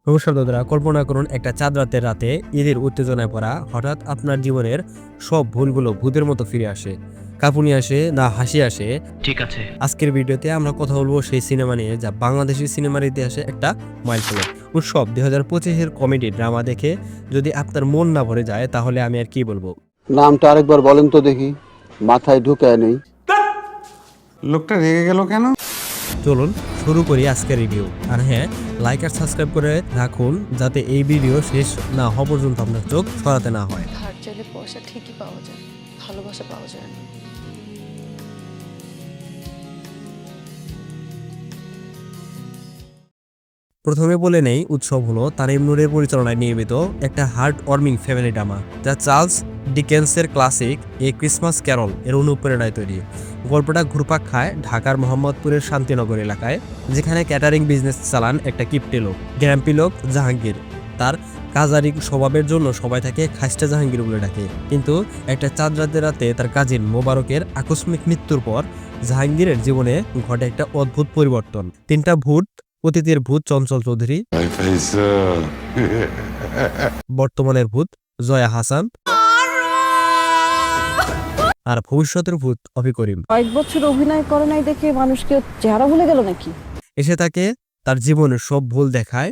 নমস্কার দাদারা, কল্পনা করুন একটা চাঁদ রাতের রাতে ঈদের উত্তেজনায় পড়া হঠাৎ আপনার জীবনের সব ভুলগুলো ভূতের মতো ফিরে আসে। কাঁপুনি আসে না হাসি আসে। ঠিক আছে। আজকের ভিডিওতে আমরা কথা বলবো সেই সিনেমা নিয়ে যা বাংলাদেশি সিনেমার ইতিহাসে একটা মাইলফলক। উৎসব 2025-এর কমেডি ড্রামা দেখে যদি আপনার মন না ভরে যায় তাহলে আমি আর কি বলবো। নামটা আরেকবার বলেন তো দেখি, মাথায় ঢুকায় নেই। লোকটা রেগে গেল কেন? চলুন শুরু করি আজকের রিভিউ। আর হ্যাঁ, লাইক আর সাবস্ক্রাইব করে রাখুন যাতে এই ভিডিও শেষ না হওয়া পর্যন্ত আপনার চোখ সরাতে না হয়। ধার চাইলে পয়সা ঠিকই পাওয়া যায়, ভালোবাসা পাওয়া যায় না। প্রথমে বলে নেই, উৎসব হলো তানিম নূরের পরিচালনায় নির্মিত একটা হার্ট ওয়ার্মিং ফ্যামিলি ড্রামা যা চার্লস ডিকেন্সের ক্লাসিক এ ক্রিসমাস ক্যারল এর অনুপ্রেরণায় তৈরি। গল্পটা ঘুরপাক খায় ঢাকার মোহাম্মদপুরের শান্তিনগর এলাকায়, যেখানে ক্যাটারিং বিজনেস চালান একটা কিপ্টে লোক, গ্র্যাম্পি লোক জাহাঙ্গীর। তার কাজারি স্বভাবের জন্য সবাই তাকে খাস্টা জাহাঙ্গীর বলে ডাকে। কিন্তু একটা চাঁদ রাতের রাতে তার কাজিন মোবারকের আকস্মিক মৃত্যুর পর জাহাঙ্গীরের জীবনে ঘটে একটা অদ্ভুত পরিবর্তন। তিনটা ভূত, অতীতের ভূত চঞ্চল চৌধুরী, বর্তমানের ভূত জয়া হাসান, আর ভবিষ্যতের ভূত অভি করিম কয়েক বছর অভিনয় করে নাই দেখে মানুষকে চেহারা ভুলে গেল নাকি? এসে তাকে তার জীবনের সব ভুল দেখায়।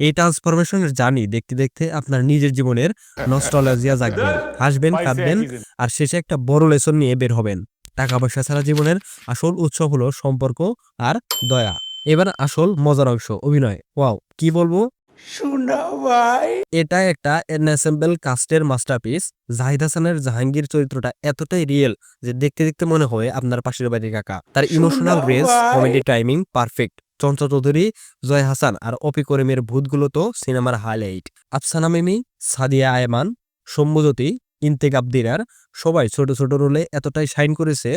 এই ট্রান্সফরমেশনের জার্নি দেখতে দেখতে আপনার নিজের জীবনের নস্টালজিয়া জাগবে, হাসবেন, কাঁদবেন, আর শেষে একটা বড় লেসন নিয়ে বের হবেন। টাকা পয়সা ছাড়া জীবনের আসল উৎসব হলো সম্পর্ক আর দয়া। এবার আসল মজার অংশ, অভিনয়। ওয়াও, কি বলবো, এটা একটা এনসেম্বল কাস্টের মাস্টারপিস। জাহিদ হাসানের জাহাঙ্গীর চরিত্রটা এতটাই রিয়েল যে দেখতে দেখতে মনে হয় আপনার পাশের বাড়ির কাকা। তার emotional range, comedy timing perfect. Chanchal Chowdhury, Joy Hasan আর অপি করিমের ভূতগুলো তো সিনেমার হাইলাইট। আফসানা মিমি, সাদিয়া আয়মান, সৌম্যজ্যোতি, ইন্তেক আবদিরার সবাই ছোট ছোট রোলে এতটাই শাইন করেছে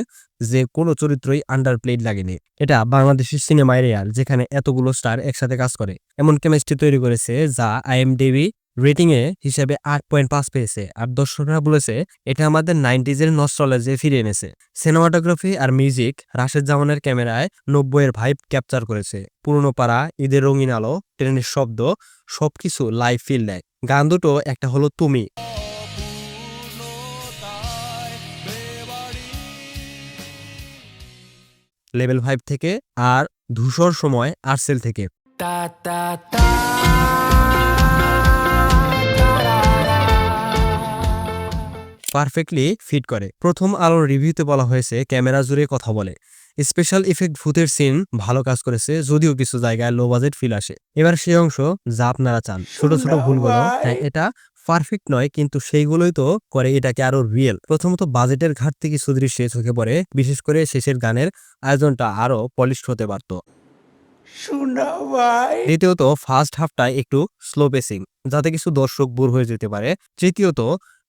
যে কোনো চরিত্রই আন্ডারপ্লেড লাগেনি। এটা বাংলাদেশের সিনেমায় রেয়ার যেখানে এতগুলো স্টার একসাথে কাজ করে। এমন কেমিস্ট্রি তৈরি করেছে যা IMDb রেটিং এ হিসেবে 8.5 পেয়েছে। আর দর্শকরা বলেছে এটা আমাদের 90s-এর নস্টালজিয়া ফিরে এনেছে। সিনেমাটোগ্রাফি আর মিউজিক রাশেদ জামানের ক্যামেরায় 90-এর ভাইব ক্যাপচার করেছে। পুরনো পাড়া, ঈদের রঙিন আলো, ট্রেনের শব্দ সবকিছু লাইভ ফিল দেয়। গান দুটো, একটা হলো তুমি, লেভেল 5 থেকে, আর ধূসর সময় আর্টসেল থেকে। পারফেক্টলি ফিট করে। প্রথম আলোর রিভিউতে বলা হয়েছে ক্যামেরা জুড়ে কথা বলে। স্পেশাল ইফেক্ট ভূতের সিন ভালো কাজ করেছে, যদিও কিছু জায়গায় লো বাজেট ফিল আসে। এবার সেই অংশ যা আপনারা চান, ছোট ছোট ভুলগুলো। হ্যাঁ, এটা পারফেক্ট নয়, কিন্তু সেইগুলোই তো করে এটাকে আরো রিয়েল। প্রথমত বাজেটের ঘাটতি কিছু দৃশ্যে চোখে পড়ে, বিশেষ করে শেষের গানের আয়োজনটা আরো পলিশ হতে পারত। দ্বিতীয়ত ফার্স্ট হাফটা একটু স্লো পেসিং, যাতে কিছু দর্শক বোর হয়ে যেতে পারে। তৃতীয়ত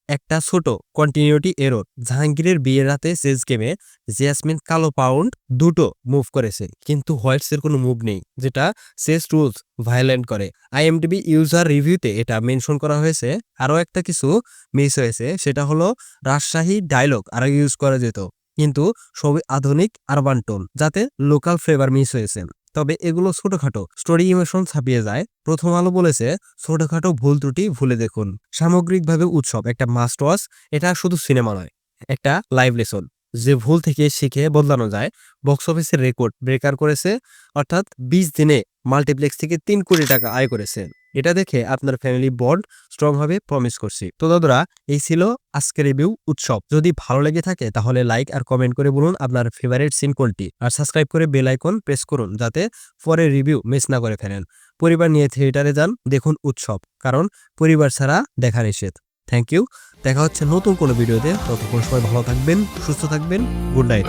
একটা ছোট কন্টিনিউটি এরর। জাহাঙ্গীরের বিয়ের রাতে চেজ গেমে জেসমিন কালো পাউন্ড দুটো মুভ করেছে, কিন্তু হোয়াইটস এর কোনো মুভ নেই, যেটা চেস রুলস ভায়োলেন্ট করে। IMDb ইউজার রিভিউতে এটা মেনশন করা হয়েছে। আরো একটা কিছু মিস হয়েছে, সেটা হলো রাজশাহী ডায়লগ আরো ইউজ করা যেত, কিন্তু সবই আধুনিক আরবান টোন, যাতে লোকাল ফ্লেভার মিস হয়েছে। তবে এগুলো ছোটখাটো স্টোরি ইমোশন ছাপিয়ে যায়। প্রথম আলো বলেছে ছোটখাটো ভুল ত্রুটি ভুলে দেখুন। সামগ্রিকভাবে উৎসব একটা মাস্ট ওয়াচ। এটা শুধু সিনেমা নয়, একটা লাইভ লেসন যে ভুল থেকে শিখে বদলানো যায়। বক্স অফিসের রেকর্ড ব্রেকার করেছে, অর্থাৎ 20 দিনে মাল্টিপ্লেক্স থেকে 3 কোটি টাকা আয় করেছে। এটা দেখে আপনার ফ্যামিলি বন্ড স্ট্রং হবে প্রমিস করছি। তো দাদুরা, এই ছিল আজকের রিভিউ উৎসব। যদি ভালো লেগে থাকে তাহলে লাইক আর কমেন্ট করে বলুন আপনার ফেভারিট সিন কোনটি, আর সাবস্ক্রাইব করে বেল আইকন প্রেস করুন যাতে পরের রিভিউ মিস না করে ফেলেন। পরিবার নিয়ে থিয়েটারে যান, দেখুন উৎসব, কারণ পরিবার ছাড়া দেখা নিষেধ। থ্যাংক ইউ, দেখা হচ্ছে নতুন কোনো ভিডিওতে। ততক্ষণ সবাই ভালো থাকবেন, সুস্থ থাকবেন। Good night.